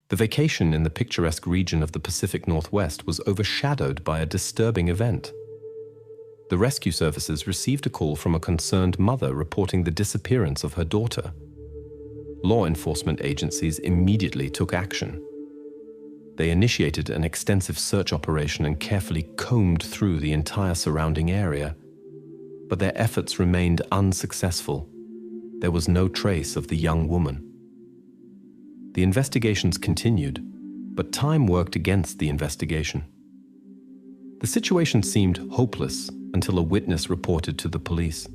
The vacation in the picturesque region of the Pacific Northwest was overshadowed by a disturbing event. The rescue services received a call from a concerned mother reporting the disappearance of her daughter. Law enforcement agencies immediately took action. They initiated an extensive search operation and carefully combed through the entire surrounding area. But their efforts remained unsuccessful. There was no trace of the young woman. The investigations continued, but time worked against the investigation. The situation seemed hopeless until a witness reported to the police.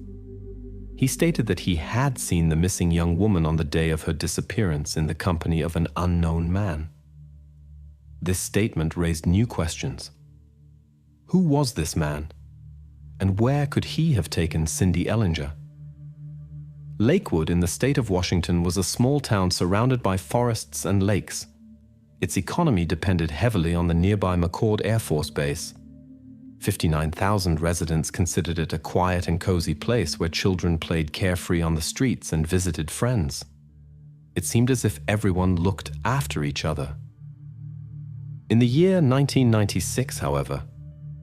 He stated that he had seen the missing young woman on the day of her disappearance in the company of an unknown man. This statement raised new questions. Who was this man? And where could he have taken Cindy Ellinger? Lakewood in the state of Washington was a small town surrounded by forests and lakes. Its economy depended heavily on the nearby McCord Air Force Base. 59,000 residents considered it a quiet and cozy place where children played carefree on the streets and visited friends. It seemed as if everyone looked after each other. In the year 1996, however,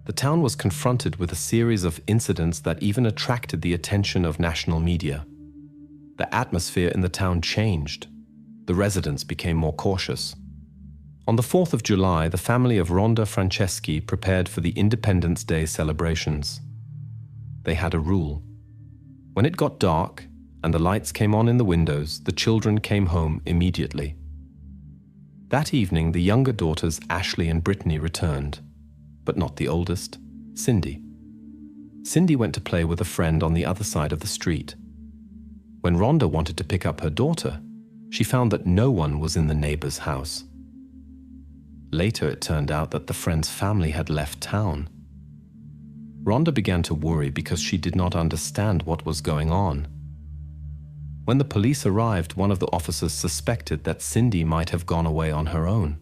the town was confronted with a series of incidents that even attracted the attention of national media. The atmosphere in the town changed. The residents became more cautious. On the 4th of July, the family of Rhonda Franceschi prepared for the Independence Day celebrations. They had a rule. When it got dark and the lights came on in the windows, the children came home immediately. That evening, the younger daughters Ashley and Brittany returned, but not the oldest, Cindy. Cindy went to play with a friend on the other side of the street. When Rhonda wanted to pick up her daughter, she found that no one was in the neighbor's house. Later, it turned out that the friend's family had left town. Rhonda began to worry because she did not understand what was going on. When the police arrived, one of the officers suspected that Cindy might have gone away on her own.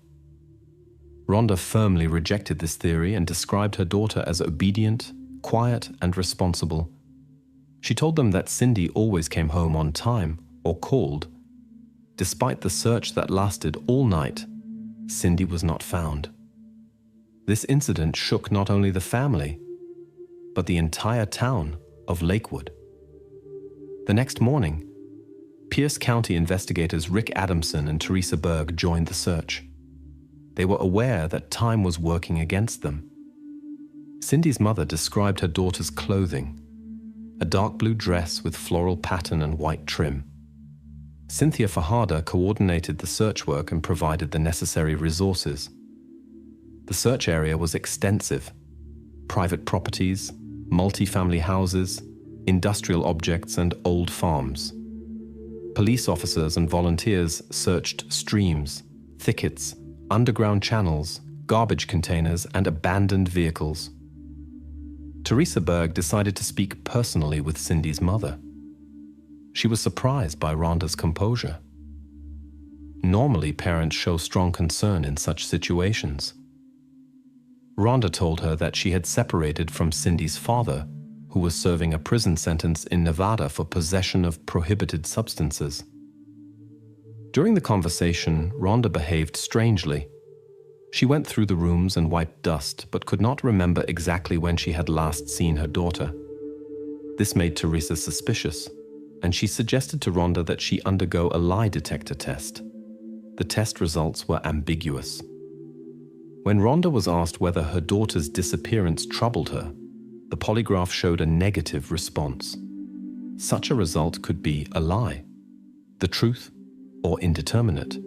Rhonda firmly rejected this theory and described her daughter as obedient, quiet, and responsible. She told them that Cindy always came home on time or called. Despite the search that lasted all night, Cindy was not found. This incident shook not only the family, but the entire town of Lakewood. The next morning, Pierce County investigators Rick Adamson and Teresa Berg joined the search. They were aware that time was working against them. Cindy's mother described her daughter's clothing, a dark blue dress with floral pattern and white trim. Cynthia Fajada coordinated the search work and provided the necessary resources. The search area was extensive. Private properties, multi-family houses, industrial objects, and old farms. Police officers and volunteers searched streams, thickets, underground channels, garbage containers, and abandoned vehicles. Teresa Berg decided to speak personally with Cindy's mother. She was surprised by Rhonda's composure. Normally, parents show strong concern in such situations. Rhonda told her that she had separated from Cindy's father, who was serving a prison sentence in Nevada for possession of prohibited substances. During the conversation, Rhonda behaved strangely. She went through the rooms and wiped dust, but could not remember exactly when she had last seen her daughter. This made Teresa suspicious, and she suggested to Rhonda that she undergo a lie detector test. The test results were ambiguous. When Rhonda was asked whether her daughter's disappearance troubled her, the polygraph showed a negative response. Such a result could be a lie, the truth, or indeterminate,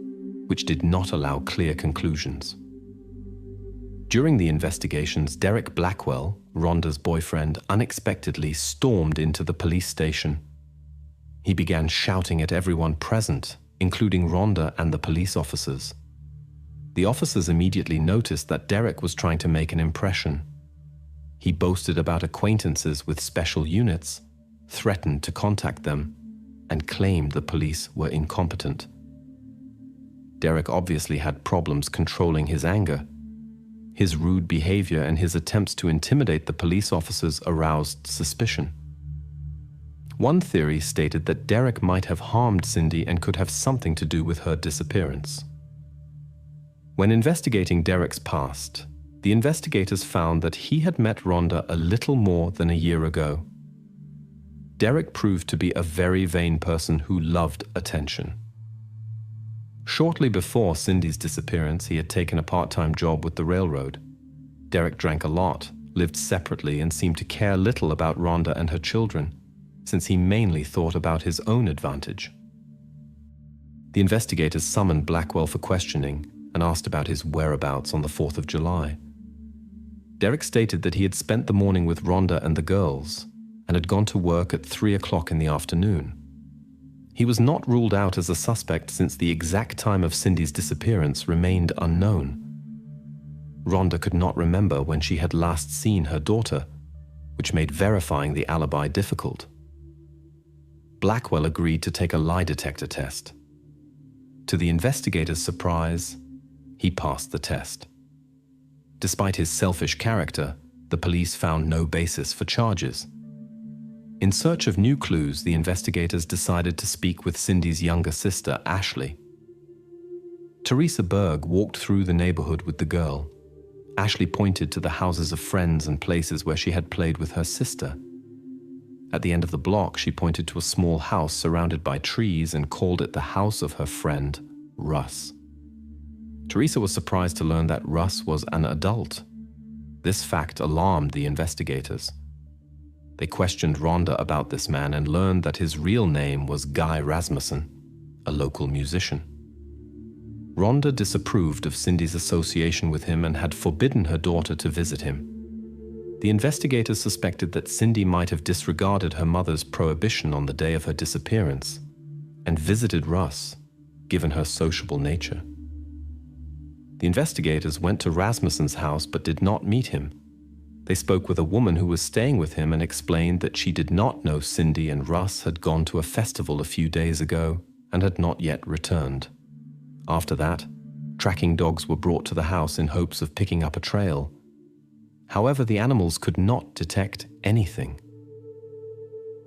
which did not allow clear conclusions. During the investigations, Derek Blackwell, Rhonda's boyfriend, unexpectedly stormed into the police station. He began shouting at everyone present, including Rhonda and the police officers. The officers immediately noticed that Derek was trying to make an impression. He boasted about acquaintances with special units, threatened to contact them, and claimed the police were incompetent. Derek obviously had problems controlling his anger. His rude behavior and his attempts to intimidate the police officers aroused suspicion. One theory stated that Derek might have harmed Cindy and could have something to do with her disappearance. When investigating Derek's past, the investigators found that he had met Rhonda a little more than a year ago. Derek proved to be a very vain person who loved attention. Shortly before Cindy's disappearance, he had taken a part-time job with the railroad. Derek drank a lot, lived separately, and seemed to care little about Rhonda and her children, since he mainly thought about his own advantage. The investigators summoned Blackwell for questioning and asked about his whereabouts on the 4th of July. Derek stated that he had spent the morning with Rhonda and the girls and had gone to work at 3 o'clock in the afternoon. He was not ruled out as a suspect since the exact time of Cindy's disappearance remained unknown. Rhonda could not remember when she had last seen her daughter, which made verifying the alibi difficult. Blackwell agreed to take a lie detector test. To the investigators' surprise, he passed the test. Despite his selfish character, the police found no basis for charges. In search of new clues, the investigators decided to speak with Cindy's younger sister, Ashley. Teresa Berg walked through the neighborhood with the girl. Ashley pointed to the houses of friends and places where she had played with her sister. At the end of the block, she pointed to a small house surrounded by trees and called it the house of her friend, Russ. Teresa was surprised to learn that Russ was an adult. This fact alarmed the investigators. They questioned Rhonda about this man and learned that his real name was Guy Rasmusen, a local musician. Rhonda disapproved of Cindy's association with him and had forbidden her daughter to visit him. The investigators suspected that Cindy might have disregarded her mother's prohibition on the day of her disappearance and visited Russ, given her sociable nature. The investigators went to Rasmussen's house but did not meet him. They spoke with a woman who was staying with him and explained that she did not know Cindy and Russ had gone to a festival a few days ago and had not yet returned. After that, tracking dogs were brought to the house in hopes of picking up a trail. However, the animals could not detect anything.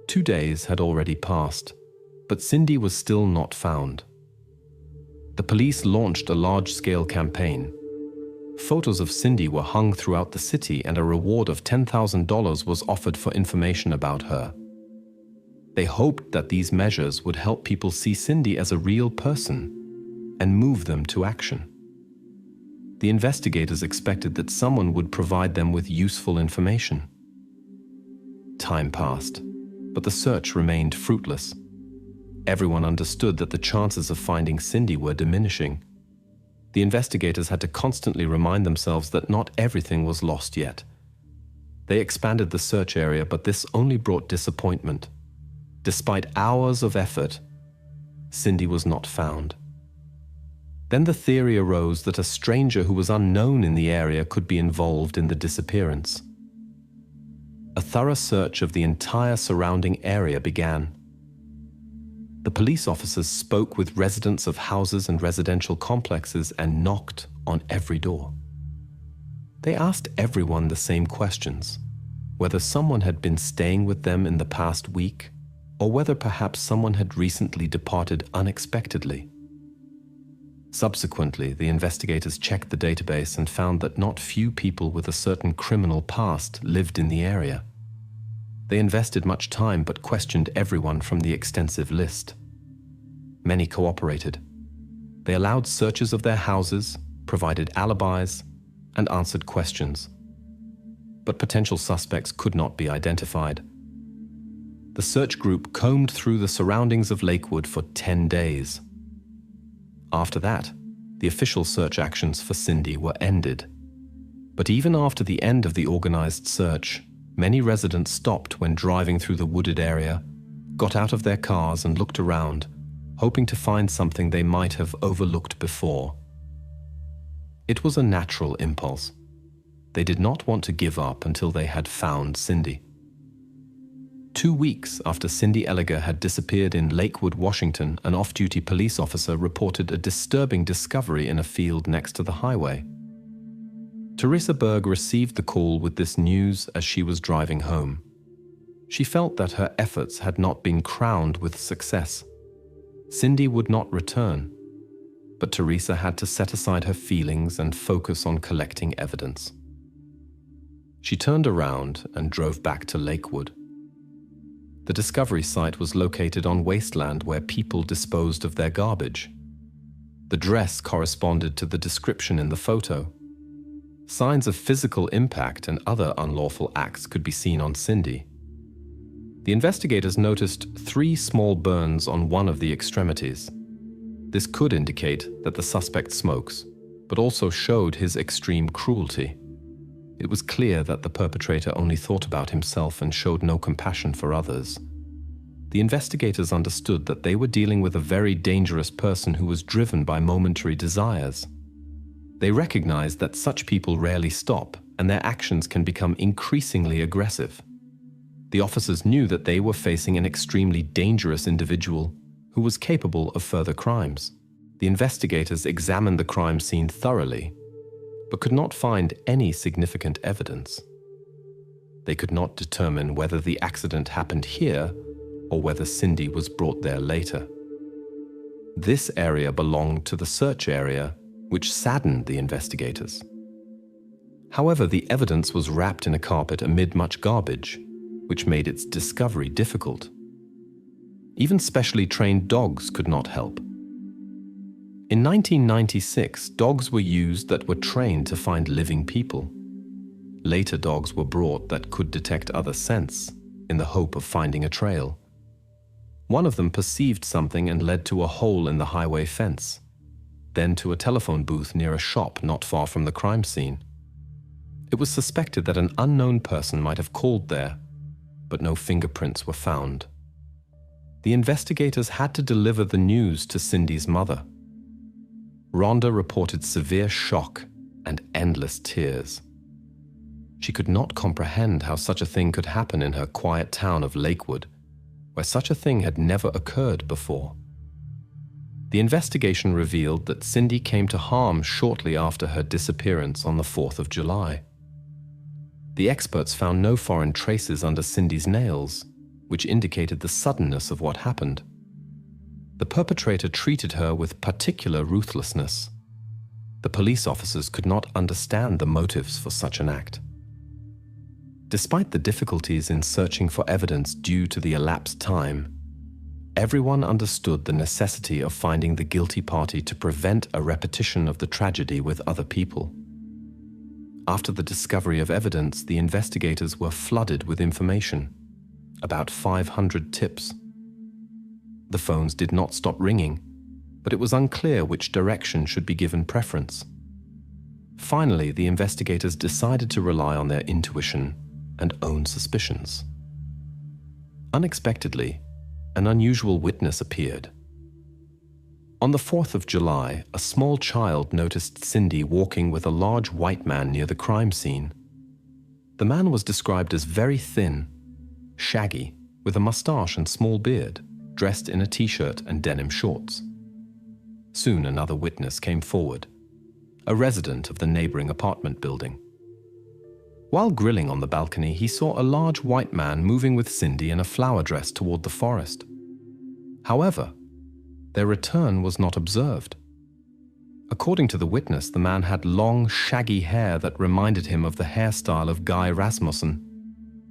2 days had already passed, but Cindy was still not found. The police launched a large-scale campaign. Photos of Cindy were hung throughout the city and a reward of $10,000 was offered for information about her. They hoped that these measures would help people see Cindy as a real person and move them to action. The investigators expected that someone would provide them with useful information. Time passed, but the search remained fruitless. Everyone understood that the chances of finding Cindy were diminishing. The investigators had to constantly remind themselves that not everything was lost yet. They expanded the search area, but this only brought disappointment. Despite hours of effort, Cindy was not found. Then the theory arose that a stranger who was unknown in the area could be involved in the disappearance. A thorough search of the entire surrounding area began. The police officers spoke with residents of houses and residential complexes and knocked on every door. They asked everyone the same questions, whether someone had been staying with them in the past week, or whether perhaps someone had recently departed unexpectedly. Subsequently, the investigators checked the database and found that not few people with a certain criminal past lived in the area. They invested much time but questioned everyone from the extensive list. Many cooperated. They allowed searches of their houses, provided alibis, and answered questions. But potential suspects could not be identified. The search group combed through the surroundings of Lakewood for 10 days. After that, the official search actions for Cindy were ended. But even after the end of the organized search, many residents stopped when driving through the wooded area, got out of their cars and looked around, hoping to find something they might have overlooked before. It was a natural impulse. They did not want to give up until they had found Cindy. 2 weeks after Cindy Ellinger had disappeared in Lakewood, Washington, an off-duty police officer reported a disturbing discovery in a field next to the highway. Teresa Berg received the call with this news as she was driving home. She felt that her efforts had not been crowned with success. Cindy would not return. but Teresa had to set aside her feelings and focus on collecting evidence. She turned around and drove back to Lakewood. The discovery site was located on wasteland where people disposed of their garbage. The dress corresponded to the description in the photo. Signs of physical impact and other unlawful acts could be seen on Cindy. The investigators noticed 3 small burns on one of the extremities. This could indicate that the suspect smokes, but also showed his extreme cruelty. It was clear that the perpetrator only thought about himself and showed no compassion for others. The investigators understood that they were dealing with a very dangerous person who was driven by momentary desires. They recognized that such people rarely stop, and their actions can become increasingly aggressive. The officers knew that they were facing an extremely dangerous individual who was capable of further crimes. The investigators examined the crime scene thoroughly, but could not find any significant evidence. They could not determine whether the accident happened here or whether Cindy was brought there later. This area belonged to the search area, which saddened the investigators. However, the evidence was wrapped in a carpet amid much garbage, which made its discovery difficult. Even specially trained dogs could not help. In 1996, dogs were used that were trained to find living people. Later dogs were brought that could detect other scents in the hope of finding a trail. One of them perceived something and led to a hole in the highway fence, then to a telephone booth near a shop not far from the crime scene. It was suspected that an unknown person might have called there, but no fingerprints were found. The investigators had to deliver the news to Cindy's mother. Rhonda reported severe shock and endless tears. She could not comprehend how such a thing could happen in her quiet town of Lakewood, where such a thing had never occurred before. The investigation revealed that Cindy came to harm shortly after her disappearance on the 4th of July. The experts found no foreign traces under Cindy's nails, which indicated the suddenness of what happened. The perpetrator treated her with particular ruthlessness. The police officers could not understand the motives for such an act. Despite the difficulties in searching for evidence due to the elapsed time, everyone understood the necessity of finding the guilty party to prevent a repetition of the tragedy with other people. After the discovery of evidence, the investigators were flooded with information, about 500 tips. The phones did not stop ringing, but it was unclear which direction should be given preference. Finally, the investigators decided to rely on their intuition and own suspicions. Unexpectedly, an unusual witness appeared. On the 4th of July, a small child noticed Cindy walking with a large white man near the crime scene. The man was described as very thin, shaggy, with a mustache and small beard, dressed in a t-shirt and denim shorts. Soon another witness came forward, a resident of the neighboring apartment building. While grilling on the balcony, he saw a large white man moving with Cindy in a flower dress toward the forest. However, their return was not observed. According to the witness, the man had long, shaggy hair that reminded him of the hairstyle of Guy Rasmusen,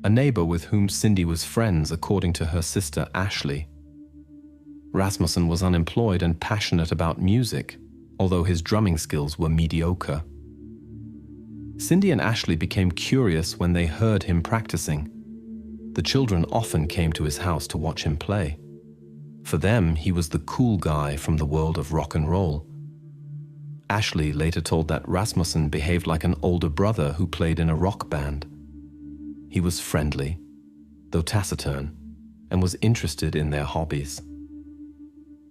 a neighbor with whom Cindy was friends according to her sister Ashley. Rasmussen was unemployed and passionate about music, although his drumming skills were mediocre. Cindy and Ashley became curious when they heard him practicing. The children often came to his house to watch him play. For them, he was the cool guy from the world of rock and roll. Ashley later told that Rasmussen behaved like an older brother who played in a rock band. He was friendly, though taciturn, and was interested in their hobbies.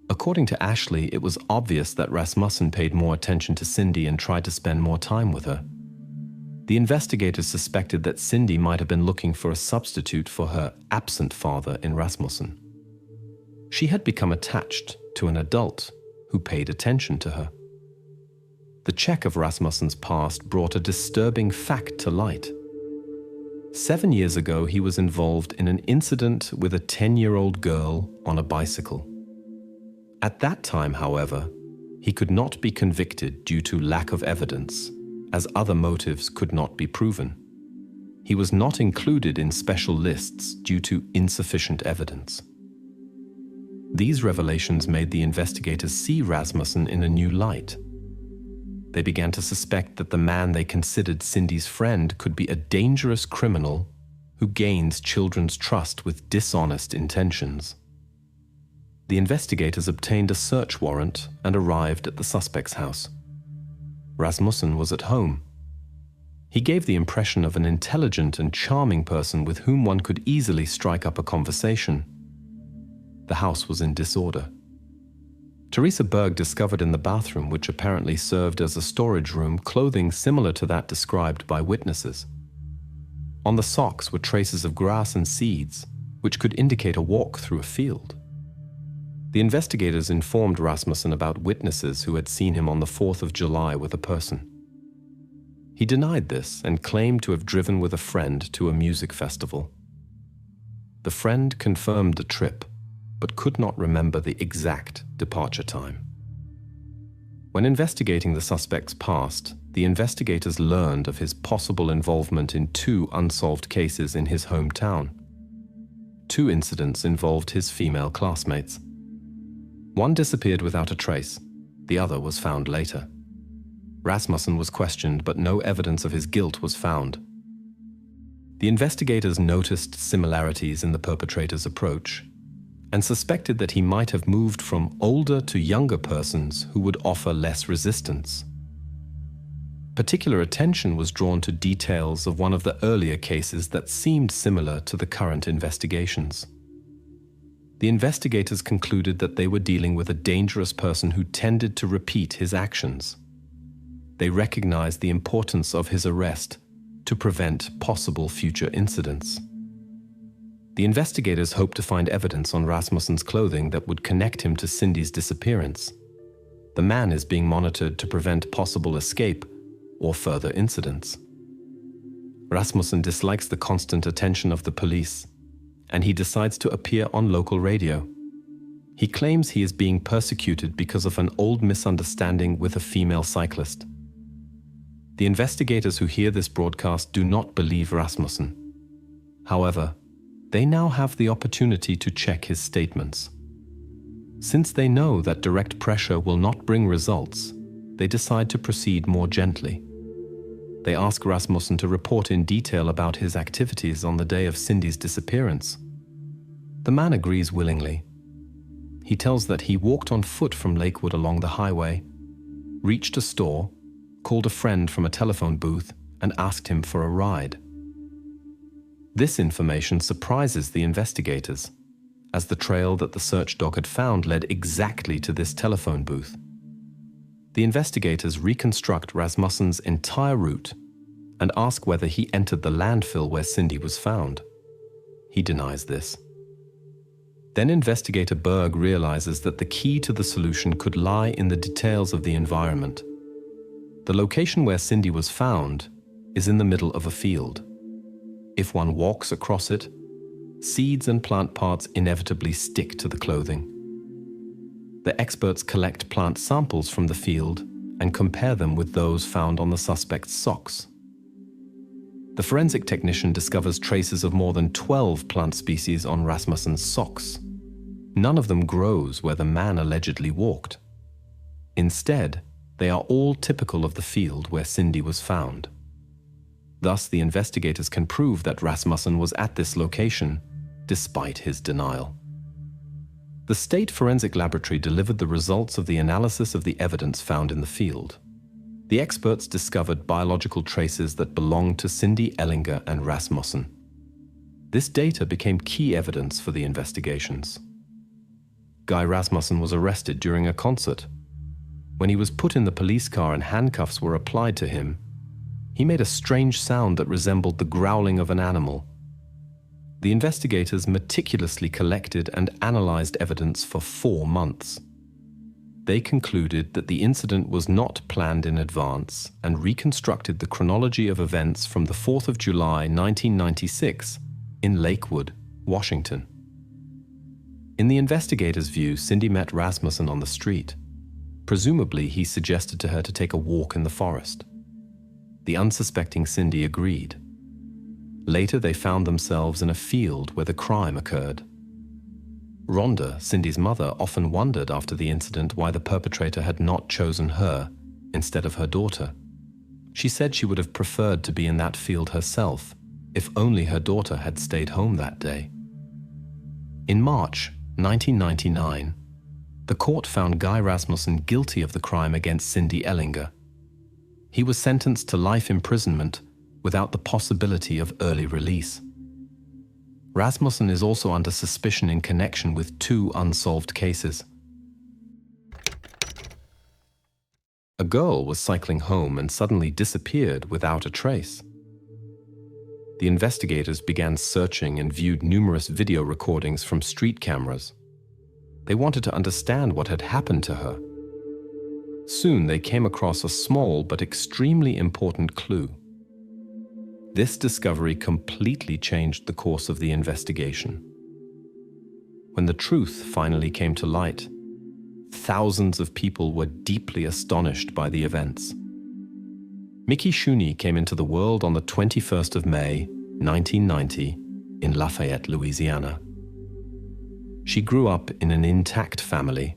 According to Ashley, it was obvious that Rasmussen paid more attention to Cindy and tried to spend more time with her. The investigators suspected that Cindy might have been looking for a substitute for her absent father in Rasmussen. She had become attached to an adult who paid attention to her. The check of Rasmussen's past brought a disturbing fact to light. 7 years ago, he was involved in an incident with a 10-year-old girl on a bicycle. At that time, however, He could not be convicted due to lack of evidence, as other motives could not be proven. He was not included in special lists due to insufficient evidence. These revelations made the investigators see Rasmussen in a new light. They began to suspect that the man they considered Cindy's friend could be a dangerous criminal who gains children's trust with dishonest intentions. The investigators obtained a search warrant and arrived at the suspect's house. Rasmussen was at home. He gave the impression of an intelligent and charming person with whom one could easily strike up a conversation. The house was in disorder. Teresa Berg discovered in the bathroom, which apparently served as a storage room, clothing similar to that described by witnesses. On the socks were traces of grass and seeds, which could indicate a walk through a field. The investigators informed Rasmussen about witnesses who had seen him on the 4th of July with a person. He denied this and claimed to have driven with a friend to a music festival. The friend confirmed the trip, but could not remember the exact departure time. When investigating the suspect's past, the investigators learned of his possible involvement in 2 unsolved cases in his hometown. 2 incidents involved his female classmates. One disappeared without a trace, the other was found later. Rasmussen was questioned, but no evidence of his guilt was found. The investigators noticed similarities in the perpetrator's approach and suspected that he might have moved from older to younger persons who would offer less resistance. Particular attention was drawn to details of one of the earlier cases that seemed similar to the current investigations. The investigators concluded that they were dealing with a dangerous person who tended to repeat his actions. They recognized the importance of his arrest to prevent possible future incidents. The investigators hoped to find evidence on Rasmussen's clothing that would connect him to Cindy's disappearance. The man is being monitored to prevent possible escape or further incidents. Rasmussen dislikes the constant attention of the police, and he decides to appear on local radio. He claims he is being persecuted because of an old misunderstanding with a female cyclist. The investigators who hear this broadcast do not believe Rasmussen. However, they now have the opportunity to check his statements. Since they know that direct pressure will not bring results, they decide to proceed more gently. They ask Rasmussen to report in detail about his activities on the day of Cindy's disappearance. The man agrees willingly. He tells that he walked on foot from Lakewood along the highway, reached a store, called a friend from a telephone booth, and asked him for a ride. This information surprises the investigators, as the trail that the search dog had found led exactly to this telephone booth. The investigators reconstruct Rasmussen's entire route and ask whether he entered the landfill where Cindy was found. He denies this. Then investigator Berg realizes that the key to the solution could lie in the details of the environment. The location where Cindy was found is in the middle of a field. If one walks across it, seeds and plant parts inevitably stick to the clothing. The experts collect plant samples from the field and compare them with those found on the suspect's socks. The forensic technician discovers traces of more than 12 plant species on Rasmussen's socks. None of them grows where the man allegedly walked. Instead, they are all typical of the field where Cindy was found. Thus, the investigators can prove that Rasmussen was at this location, despite his denial. The State Forensic Laboratory delivered the results of the analysis of the evidence found in the field. The experts discovered biological traces that belonged to Cindy Ellinger and Rasmussen. This data became key evidence for the investigations. Guy Rasmussen was arrested during a concert. When he was put in the police car and handcuffs were applied to him, he made a strange sound that resembled the growling of an animal. The investigators meticulously collected and analyzed evidence for 4 months. They concluded that the incident was not planned in advance and reconstructed the chronology of events from the 4th of July 1996 in Lakewood, Washington. In the investigators' view, Cindy met Rasmussen on the street. Presumably, he suggested to her to take a walk in the forest. The unsuspecting Cindy agreed. Later, they found themselves in a field where the crime occurred. Rhonda, Cindy's mother, often wondered after the incident why the perpetrator had not chosen her instead of her daughter. She said she would have preferred to be in that field herself, if only her daughter had stayed home that day. In March 1999, the court found Guy Rasmusen guilty of the crime against Cindy Ellinger. He was sentenced to life imprisonment without the possibility of early release. Rasmussen is also under suspicion in connection with 2 unsolved cases. A girl was cycling home and suddenly disappeared without a trace. The investigators began searching and viewed numerous video recordings from street cameras. They wanted to understand what had happened to her. Soon they came across a small but extremely important clue. This discovery completely changed the course of the investigation. When the truth finally came to light, thousands of people were deeply astonished by the events. Mickey Shunick came into the world on the 21st of May, 1990, in Lafayette, Louisiana. She grew up in an intact family.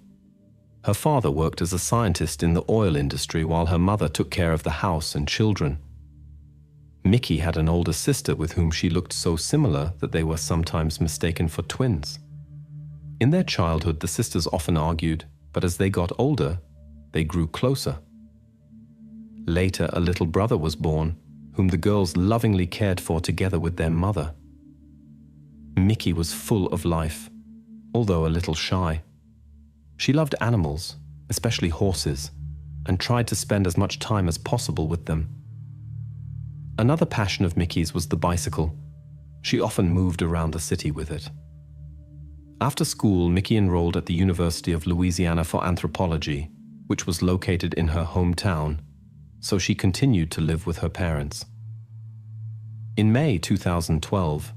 Her father worked as a scientist in the oil industry while her mother took care of the house and children. Mickey had an older sister with whom she looked so similar that they were sometimes mistaken for twins. In their childhood, the sisters often argued, but as they got older, they grew closer. Later, a little brother was born, whom the girls lovingly cared for together with their mother. Mickey was full of life, although a little shy. She loved animals, especially horses, and tried to spend as much time as possible with them. Another passion of Mickey's was the bicycle. She often moved around the city with it. After school, Mickey enrolled at the University of Louisiana for Anthropology, which was located in her hometown, so she continued to live with her parents. In May 2012,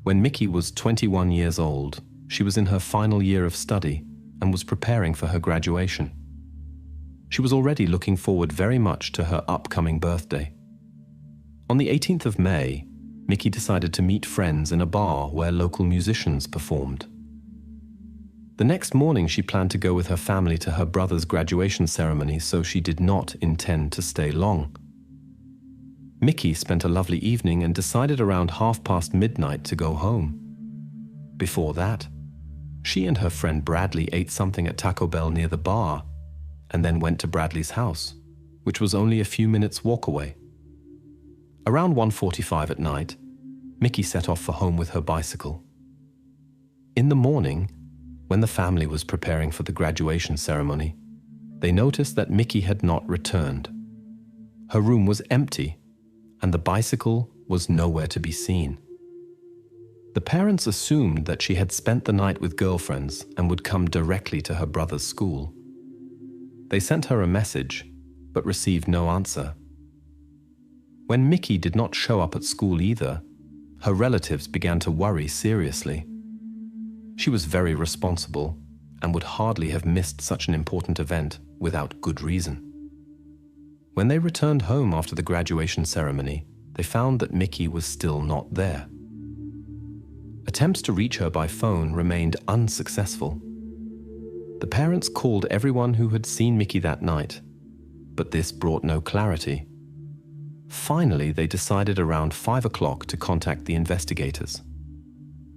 when Mickey was 21 years old, she was in her final year of study and was preparing for her graduation. She was already looking forward very much to her upcoming birthday. On the 18th of May, Mickey decided to meet friends in a bar where local musicians performed. The next morning, she planned to go with her family to her brother's graduation ceremony, so she did not intend to stay long. Mickey spent a lovely evening and decided around midnight to go home. Before that, she and her friend Bradley ate something at Taco Bell near the bar and then went to Bradley's house, which was only a few minutes' walk away. Around 1:45 at night, Mickey set off for home with her bicycle. In the morning, when the family was preparing for the graduation ceremony, they noticed that Mickey had not returned. Her room was empty, and the bicycle was nowhere to be seen. The parents assumed that she had spent the night with girlfriends and would come directly to her brother's school. They sent her a message, but received no answer. When Mickey did not show up at school either, her relatives began to worry seriously. She was very responsible and would hardly have missed such an important event without good reason. When they returned home after the graduation ceremony, they found that Mickey was still not there. Attempts to reach her by phone remained unsuccessful. The parents called everyone who had seen Mickey that night, but this brought no clarity. Finally, they decided around 5 o'clock to contact the investigators.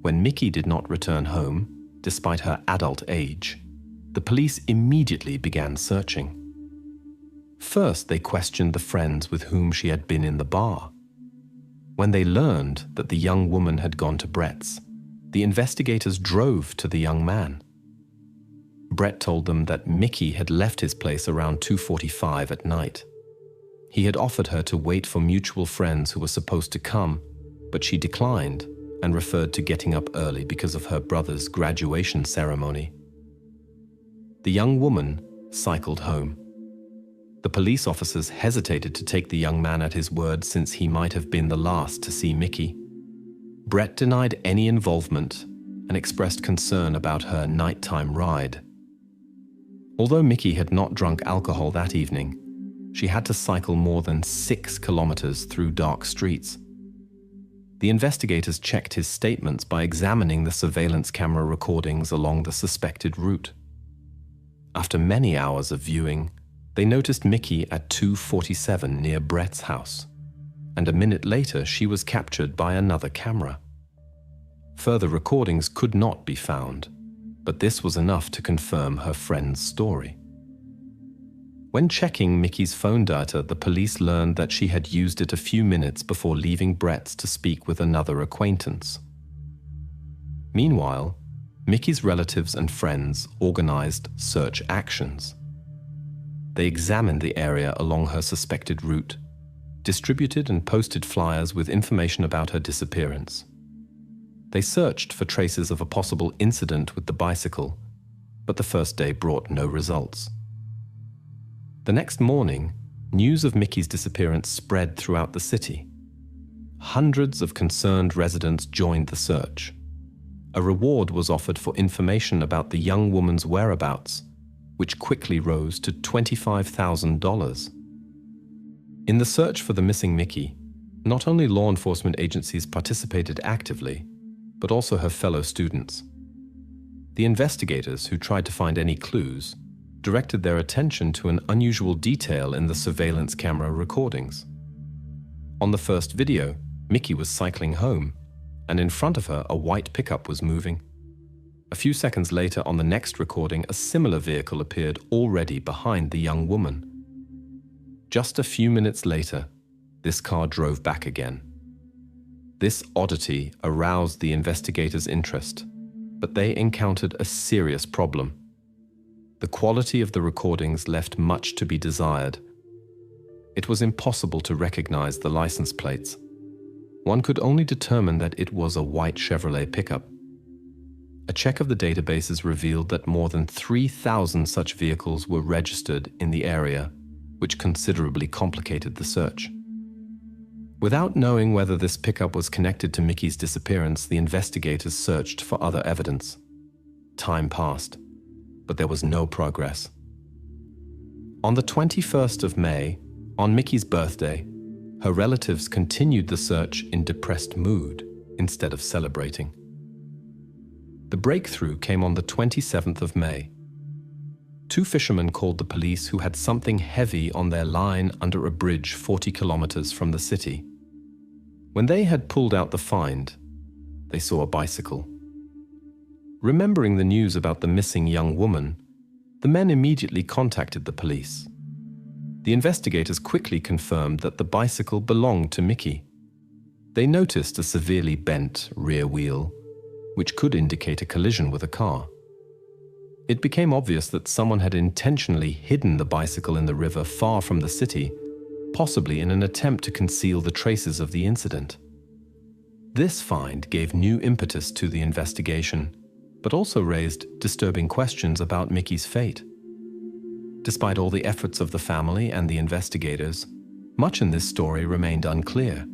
When Mickey did not return home, despite her adult age, the police immediately began searching. First, they questioned the friends with whom she had been in the bar. When they learned that the young woman had gone to Brett's, the investigators drove to the young man. Brett told them that Mickey had left his place around 2:45 at night. He had offered her to wait for mutual friends who were supposed to come, but she declined and referred to getting up early because of her brother's graduation ceremony. The young woman cycled home. The police officers hesitated to take the young man at his word since he might have been the last to see Mickey. Brett denied any involvement and expressed concern about her nighttime ride. Although Mickey had not drunk alcohol that evening, she had to cycle more than 6 kilometers through dark streets. The investigators checked his statements by examining the surveillance camera recordings along the suspected route. After many hours of viewing, they noticed Mickey at 2:47 near Brett's house, and a minute later she was captured by another camera. Further recordings could not be found, but this was enough to confirm her friend's story. When checking Mickey's phone data, the police learned that she had used it a few minutes before leaving Brett's to speak with another acquaintance. Meanwhile, Mickey's relatives and friends organized search actions. They examined the area along her suspected route, distributed and posted flyers with information about her disappearance. They searched for traces of a possible incident with the bicycle, but the first day brought no results. The next morning, news of Mickey's disappearance spread throughout the city. Hundreds of concerned residents joined the search. A reward was offered for information about the young woman's whereabouts, which quickly rose to $25,000. In the search for the missing Mickey, not only law enforcement agencies participated actively, but also her fellow students. The investigators, who tried to find any clues, directed their attention to an unusual detail in the surveillance camera recordings. On the first video, Mickey was cycling home, and in front of her a white pickup was moving. A few seconds later, on the next recording, a similar vehicle appeared already behind the young woman. Just a few minutes later, this car drove back again. This oddity aroused the investigators' interest, but they encountered a serious problem. The quality of the recordings left much to be desired. It was impossible to recognize the license plates. One could only determine that it was a white Chevrolet pickup. A check of the databases revealed that more than 3,000 such vehicles were registered in the area, which considerably complicated the search. Without knowing whether this pickup was connected to Mickey's disappearance, the investigators searched for other evidence. Time passed, but there was no progress. On the 21st of May, on Mickey's birthday, her relatives continued the search in depressed mood instead of celebrating. The breakthrough came on the 27th of May. 2 fishermen called the police who had something heavy on their line under a bridge 40 kilometers from the city. When they had pulled out the find, they saw a bicycle. Remembering the news about the missing young woman, the men immediately contacted the police. The investigators quickly confirmed that the bicycle belonged to Mickey. They noticed a severely bent rear wheel, which could indicate a collision with a car. It became obvious that someone had intentionally hidden the bicycle in the river far from the city, possibly in an attempt to conceal the traces of the incident. This find gave new impetus to the investigation, but also raised disturbing questions about Mickey's fate. Despite all the efforts of the family and the investigators, much in this story remained unclear.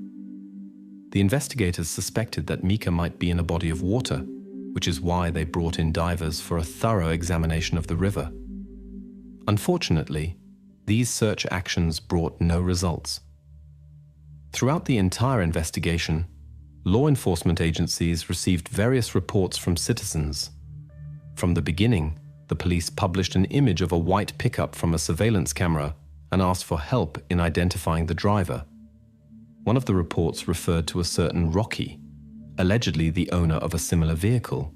The investigators suspected that Mika might be in a body of water, which is why they brought in divers for a thorough examination of the river. Unfortunately, these search actions brought no results. Throughout the entire investigation, law enforcement agencies received various reports from citizens. From the beginning, the police published an image of a white pickup from a surveillance camera and asked for help in identifying the driver. One of the reports referred to a certain Rocky, allegedly the owner of a similar vehicle.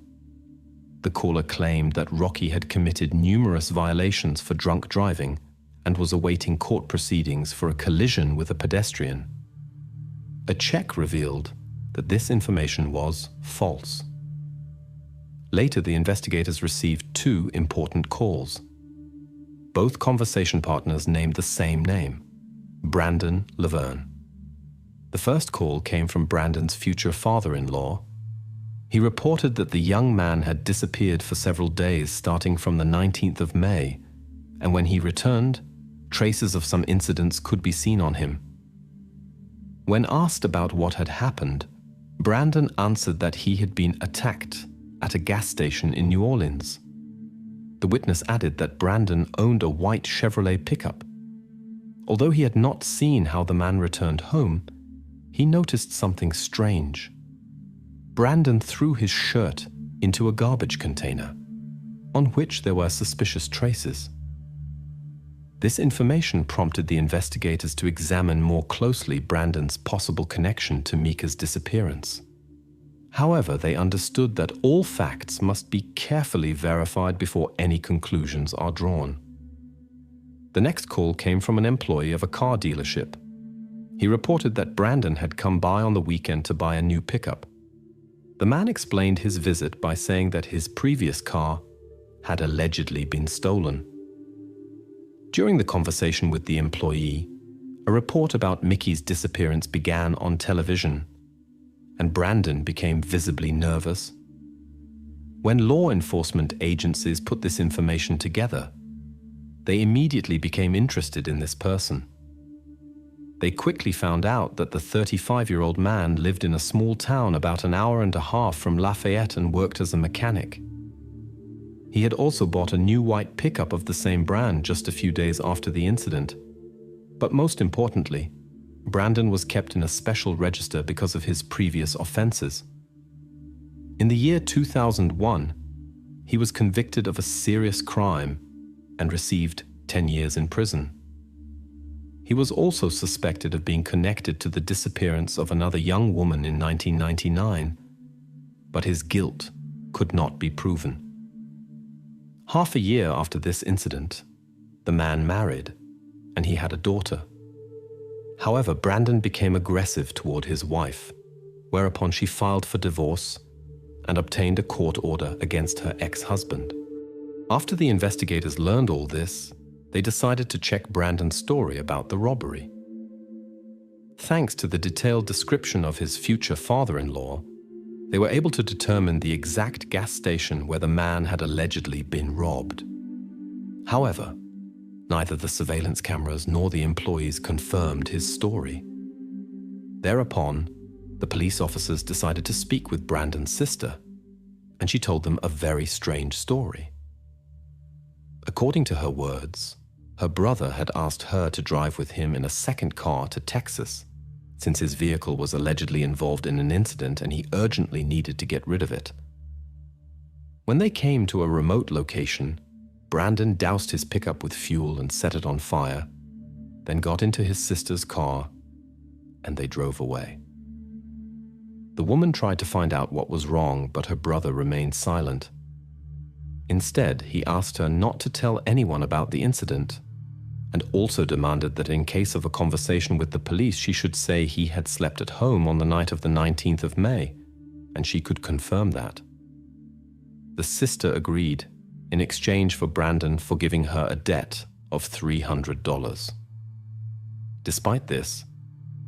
The caller claimed that Rocky had committed numerous violations for drunk driving and was awaiting court proceedings for a collision with a pedestrian. A check revealed that this information was false. Later, the investigators received 2 important calls. Both conversation partners named the same name, Brandon Leverne. The first call came from Brandon's future father-in-law. He reported that the young man had disappeared for several days starting from the 19th of May, and when he returned, traces of some incidents could be seen on him. When asked about what had happened, Brandon answered that he had been attacked at a gas station in New Orleans. The witness added that Brandon owned a white Chevrolet pickup. Although he had not seen how the man returned home, he noticed something strange. Brandon threw his shirt into a garbage container, on which there were suspicious traces. This information prompted the investigators to examine more closely Brandon's possible connection to Mika's disappearance. However, they understood that all facts must be carefully verified before any conclusions are drawn. The next call came from an employee of a car dealership. He reported that Brandon had come by on the weekend to buy a new pickup. The man explained his visit by saying that his previous car had allegedly been stolen. During the conversation with the employee, a report about Mickey's disappearance began on television, and Brandon became visibly nervous. When law enforcement agencies put this information together, they immediately became interested in this person. They quickly found out that the 35-year-old man lived in a small town about an hour and a half from Lafayette and worked as a mechanic. He had also bought a new white pickup of the same brand just a few days after the incident. But most importantly, Brandon was kept in a special register because of his previous offenses. In the year 2001, he was convicted of a serious crime and received 10 years in prison. He was also suspected of being connected to the disappearance of another young woman in 1999, but his guilt could not be proven. Half a year after this incident, the man married, and he had a daughter. However, Brandon became aggressive toward his wife, whereupon she filed for divorce and obtained a court order against her ex-husband. After the investigators learned all this, they decided to check Brandon's story about the robbery. Thanks to the detailed description of his future father-in-law, they were able to determine the exact gas station where the man had allegedly been robbed. However, neither the surveillance cameras nor the employees confirmed his story. Thereupon, the police officers decided to speak with Brandon's sister, and she told them a very strange story. According to her words, her brother had asked her to drive with him in a second car to Texas, since his vehicle was allegedly involved in an incident and he urgently needed to get rid of it. When they came to a remote location, Brandon doused his pickup with fuel and set it on fire, then got into his sister's car, and they drove away. The woman tried to find out what was wrong, but her brother remained silent. Instead, he asked her not to tell anyone about the incident, and also demanded that in case of a conversation with the police, she should say he had slept at home on the night of the 19th of May, and she could confirm that. The sister agreed, in exchange for Brandon forgiving her a debt of $300. Despite this,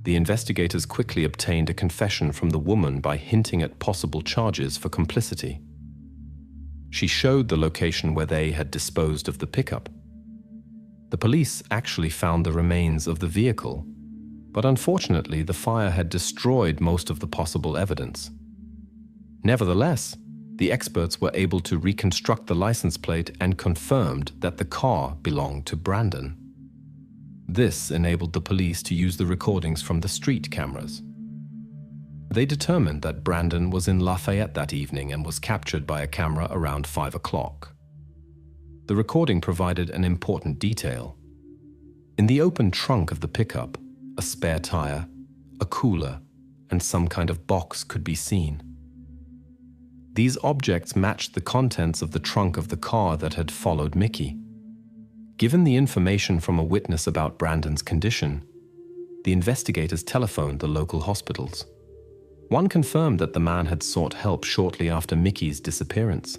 the investigators quickly obtained a confession from the woman by hinting at possible charges for complicity. She showed the location where they had disposed of the pickup. The police actually found the remains of the vehicle, but unfortunately the fire had destroyed most of the possible evidence. Nevertheless, the experts were able to reconstruct the license plate and confirmed that the car belonged to Brandon. This enabled the police to use the recordings from the street cameras. They determined that Brandon was in Lafayette that evening and was captured by a camera around 5 o'clock. The recording provided an important detail. In the open trunk of the pickup, a spare tire, a cooler, and some kind of box could be seen. These objects matched the contents of the trunk of the car that had followed Mickey. Given the information from a witness about Brandon's condition, the investigators telephoned the local hospitals. One confirmed that the man had sought help shortly after Mickey's disappearance.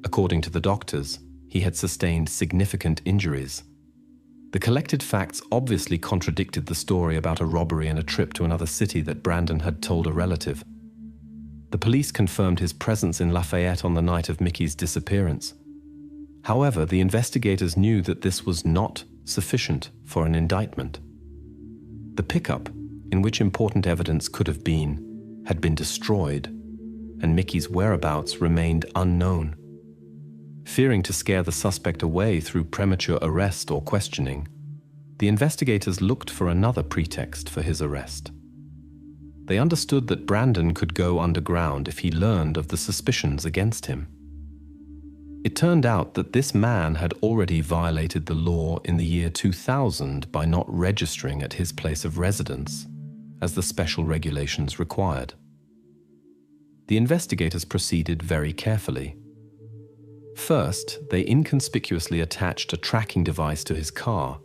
According to the doctors, he had sustained significant injuries. The collected facts obviously contradicted the story about a robbery and a trip to another city that Brandon had told a relative. The police confirmed his presence in Lafayette on the night of Mickey's disappearance. However, the investigators knew that this was not sufficient for an indictment. The pickup, in which important evidence could have been, had been destroyed, and Mickey's whereabouts remained unknown. Fearing to scare the suspect away through premature arrest or questioning, the investigators looked for another pretext for his arrest. They understood that Brandon could go underground if he learned of the suspicions against him. It turned out that this man had already violated the law in the year 2000 by not registering at his place of residence, as the special regulations required. The investigators proceeded very carefully. First, they inconspicuously attached a tracking device to his car,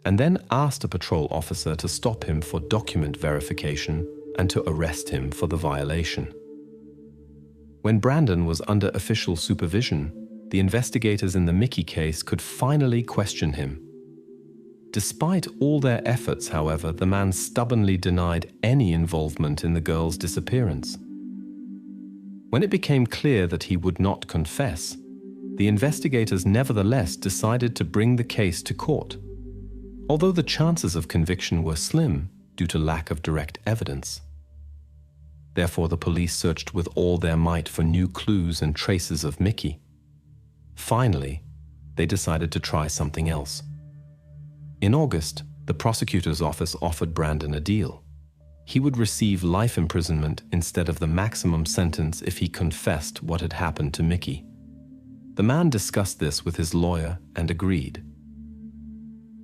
and then asked a patrol officer to stop him for document verification and to arrest him for the violation. When Brandon was under official supervision, the investigators in the Mickey case could finally question him. Despite all their efforts, however, the man stubbornly denied any involvement in the girl's disappearance. When it became clear that he would not confess, the investigators nevertheless decided to bring the case to court, although the chances of conviction were slim due to lack of direct evidence. Therefore, the police searched with all their might for new clues and traces of Mickey. Finally, they decided to try something else. In August, the prosecutor's office offered Brandon a deal. He would receive life imprisonment instead of the maximum sentence if he confessed what had happened to Mickey. The man discussed this with his lawyer and agreed.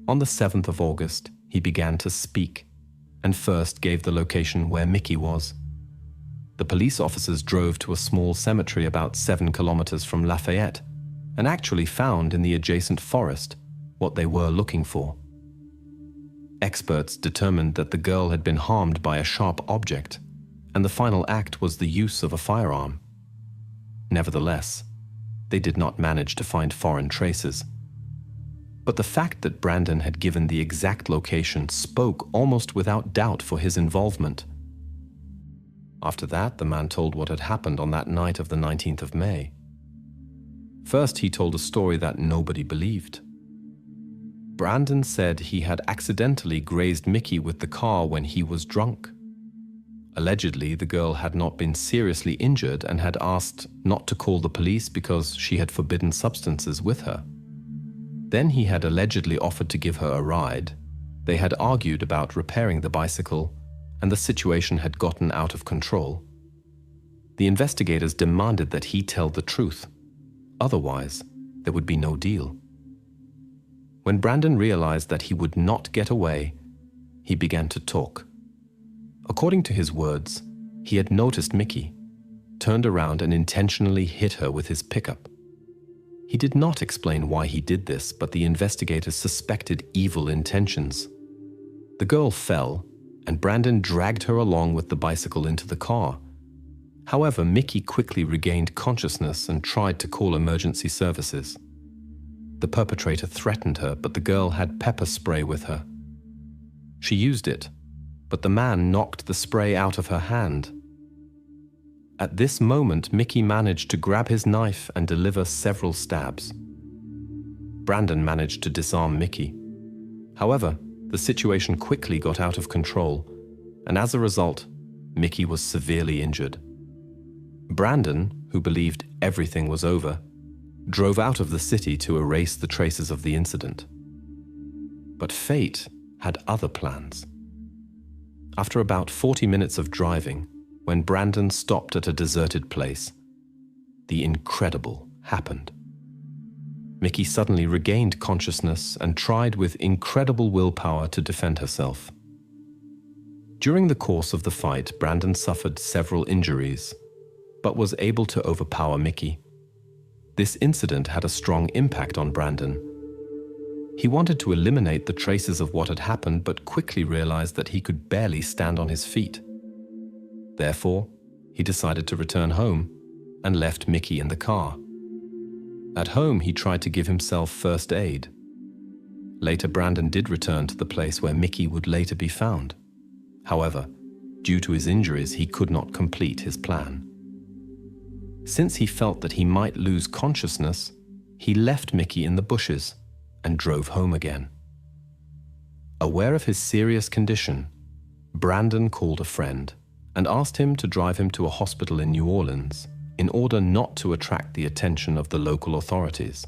On the 7th of August, he began to speak, and first gave the location where Mickey was. The police officers drove to a small cemetery about 7 kilometers from Lafayette, and actually found in the adjacent forest what they were looking for. Experts determined that the girl had been harmed by a sharp object, and the final act was the use of a firearm. Nevertheless, they did not manage to find foreign traces. But the fact that Brandon had given the exact location spoke almost without doubt for his involvement. After that, the man told what had happened on that night of the 19th of May. First, he told a story that nobody believed. Brandon said he had accidentally grazed Mickey with the car when he was drunk. Allegedly, the girl had not been seriously injured and had asked not to call the police because she had forbidden substances with her. Then he had allegedly offered to give her a ride. They had argued about repairing the bicycle, and the situation had gotten out of control. The investigators demanded that he tell the truth. Otherwise, there would be no deal. When Brandon realized that he would not get away, he began to talk. According to his words, he had noticed Mickey, turned around and intentionally hit her with his pickup. He did not explain why he did this, but the investigators suspected evil intentions. The girl fell, and Brandon dragged her along with the bicycle into the car. However, Mickey quickly regained consciousness and tried to call emergency services. The perpetrator threatened her, but the girl had pepper spray with her. She used it, but the man knocked the spray out of her hand. At this moment, Mickey managed to grab his knife and deliver several stabs. Brandon managed to disarm Mickey. However, the situation quickly got out of control, and as a result, Mickey was severely injured. Brandon, who believed everything was over, drove out of the city to erase the traces of the incident. But fate had other plans. After about 40 minutes of driving, when Brandon stopped at a deserted place, the incredible happened. Mickey suddenly regained consciousness and tried with incredible willpower to defend herself. During the course of the fight, Brandon suffered several injuries, but was able to overpower Mickey. This incident had a strong impact on Brandon. He wanted to eliminate the traces of what had happened, but quickly realized that he could barely stand on his feet. Therefore, he decided to return home and left Mickey in the car. At home, he tried to give himself first aid. Later, Brandon did return to the place where Mickey would later be found. However, due to his injuries, he could not complete his plan. Since he felt that he might lose consciousness, he left Mickey in the bushes and drove home again. Aware of his serious condition, Brandon called a friend and asked him to drive him to a hospital in New Orleans in order not to attract the attention of the local authorities.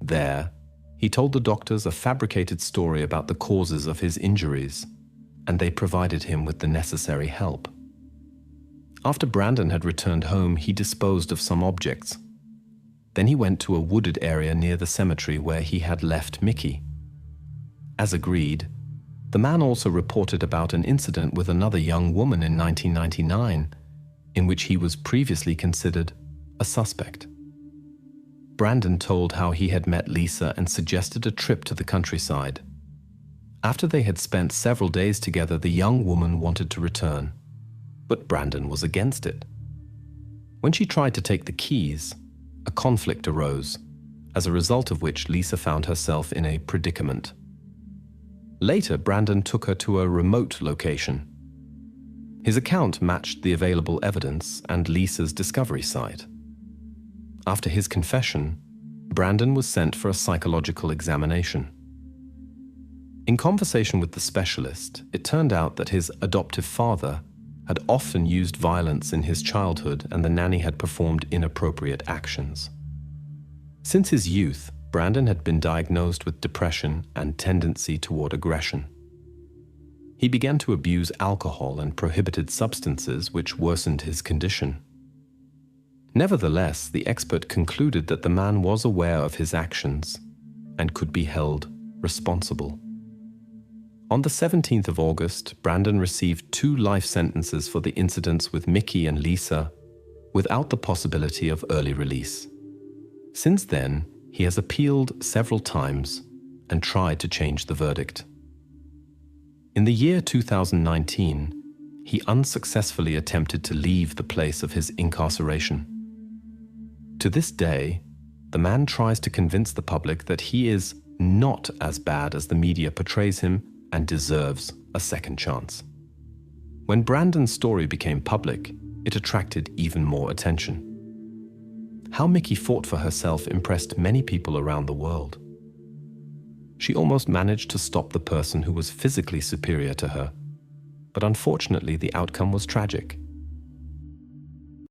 There, he told the doctors a fabricated story about the causes of his injuries, and they provided him with the necessary help. After Brandon had returned home, he disposed of some objects. Then he went to a wooded area near the cemetery where he had left Mickey. As agreed, the man also reported about an incident with another young woman in 1999, in which he was previously considered a suspect. Brandon told how he had met Lisa and suggested a trip to the countryside. After they had spent several days together, the young woman wanted to return, but Brandon was against it. When she tried to take the keys, a conflict arose, as a result of which Lisa found herself in a predicament. Later, Brandon took her to a remote location. His account matched the available evidence and Lisa's discovery site. After his confession, Brandon was sent for a psychological examination. In conversation with the specialist, it turned out that his adoptive father had often used violence in his childhood and the nanny had performed inappropriate actions. Since his youth, Brandon had been diagnosed with depression and tendency toward aggression. He began to abuse alcohol and prohibited substances, which worsened his condition. Nevertheless, the expert concluded that the man was aware of his actions and could be held responsible. On the 17th of August, Brandon received 2 life sentences for the incidents with Mickey and Lisa, without the possibility of early release. Since then, he has appealed several times and tried to change the verdict. In the year 2019, he unsuccessfully attempted to leave the place of his incarceration. To this day, the man tries to convince the public that he is not as bad as the media portrays him and deserves a second chance. When Brandon's story became public, it attracted even more attention. How Mickey fought for herself impressed many people around the world. She almost managed to stop the person who was physically superior to her, but unfortunately the outcome was tragic.